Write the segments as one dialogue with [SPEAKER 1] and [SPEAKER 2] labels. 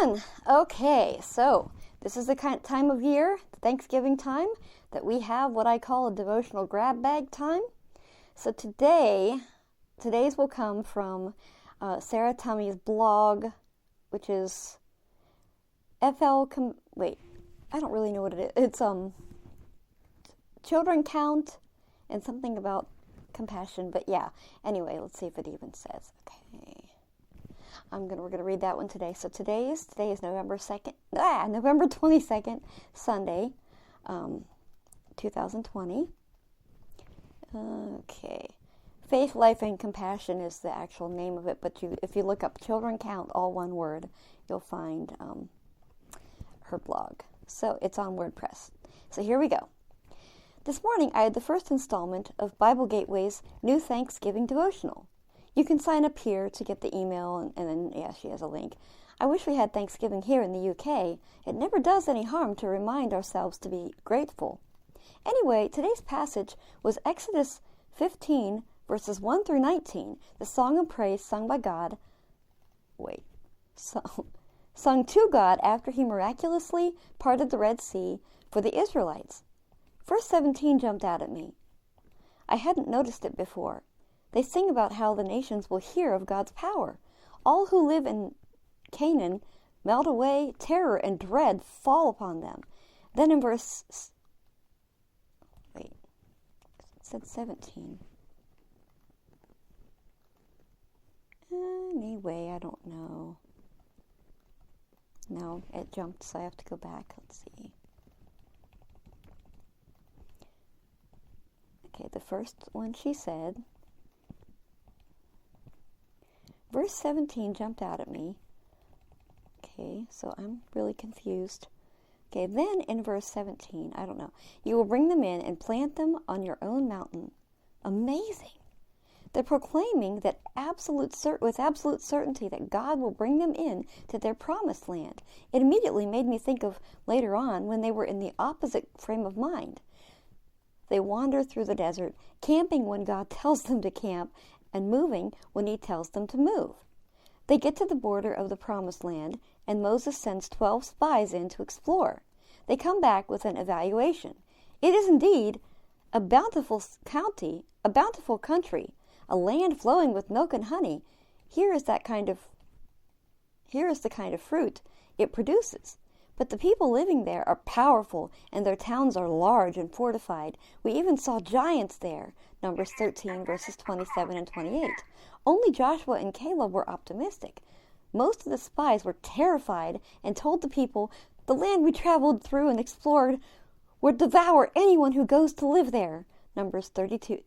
[SPEAKER 1] everyone. Okay, so this is the kind of time of year, Thanksgiving time, that we have what I call a devotional grab bag time. So today's will come from Sarah Tummy's blog, which is I don't really know what it is. It's children count and something about compassion, but yeah. Anyway, let's see if it even says. Okay. We're gonna read that one today. So today is November 22nd, Sunday, 2020. Okay. Faith, Life, and Compassion is the actual name of it, but if you look up Children Count, all one word, you'll find her blog. So it's on WordPress. So here we go. This morning I had the first installment of Bible Gateway's new Thanksgiving devotional. You can sign up here to get the email, and then, yeah, she has a link. I wish we had Thanksgiving here in the UK. It never does any harm to remind ourselves to be grateful. Anyway, today's passage was Exodus 15, verses 1 through 19, the song of praise sung to God after he miraculously parted the Red Sea for the Israelites. Verse 17 jumped out at me. I hadn't noticed it before. They sing about how the nations will hear of God's power. All who live in Canaan melt away, terror and dread fall upon them. Then in it said 17. Anyway, I don't know. No, it jumped, so I have to go back. Let's see. Okay, the first one she said. Verse 17 jumped out at me. Okay, so I'm really confused. Okay, then in verse 17, I don't know. You will bring them in and plant them on your own mountain. Amazing. They're proclaiming that with absolute certainty that God will bring them in to their promised land. It immediately made me think of later on when they were in the opposite frame of mind. They wander through the desert, camping when God tells them to camp, and moving when he tells them to move. They get to the border of the promised land, and Moses sends 12 spies in to explore. They come back with an evaluation. It is indeed a bountiful country, a land flowing with milk and honey. Here is the kind of fruit it produces. But the people living there are powerful, and their towns are large and fortified. We even saw giants there. Numbers 13, verses 27 and 28. Only Joshua and Caleb were optimistic. Most of the spies were terrified and told the people, the land we traveled through and explored would devour anyone who goes to live there. Numbers 32.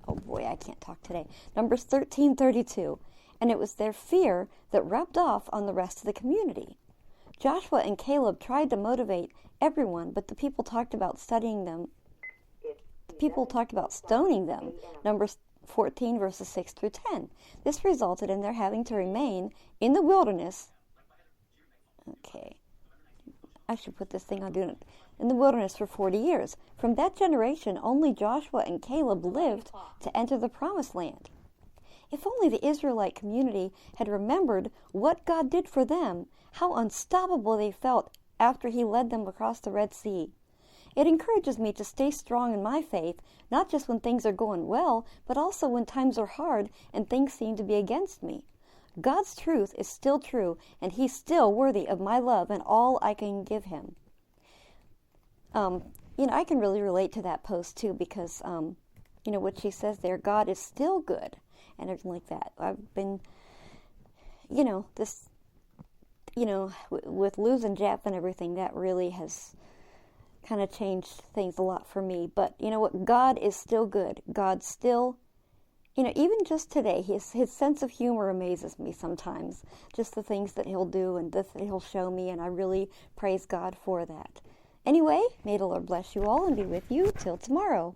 [SPEAKER 1] Oh boy, I can't talk today. Numbers 13:32. And it was their fear that rubbed off on the rest of the community. Joshua and Caleb tried to motivate everyone, but the people talked about stoning them. Numbers 14, verses 6 through 10. This resulted in their having to remain in the wilderness. Okay. I should put this thing on doing it. In the wilderness for 40 years. From that generation, only Joshua and Caleb lived to enter the promised land. If only the Israelite community had remembered what God did for them, how unstoppable they felt after he led them across the Red Sea. It encourages me to stay strong in my faith, not just when things are going well, but also when times are hard and things seem to be against me. God's truth is still true, and he's still worthy of my love and all I can give him. I can really relate to that post too, because, what she says there, God is still good. And everything like that. I've been, with losing Jeff and everything, that really has kind of changed things a lot for me. But you know what? God is still good. God still, even just today, his sense of humor amazes me sometimes. Just the things that he'll do and that he'll show me, and I really praise God for that. Anyway, may the Lord bless you all and be with you till tomorrow.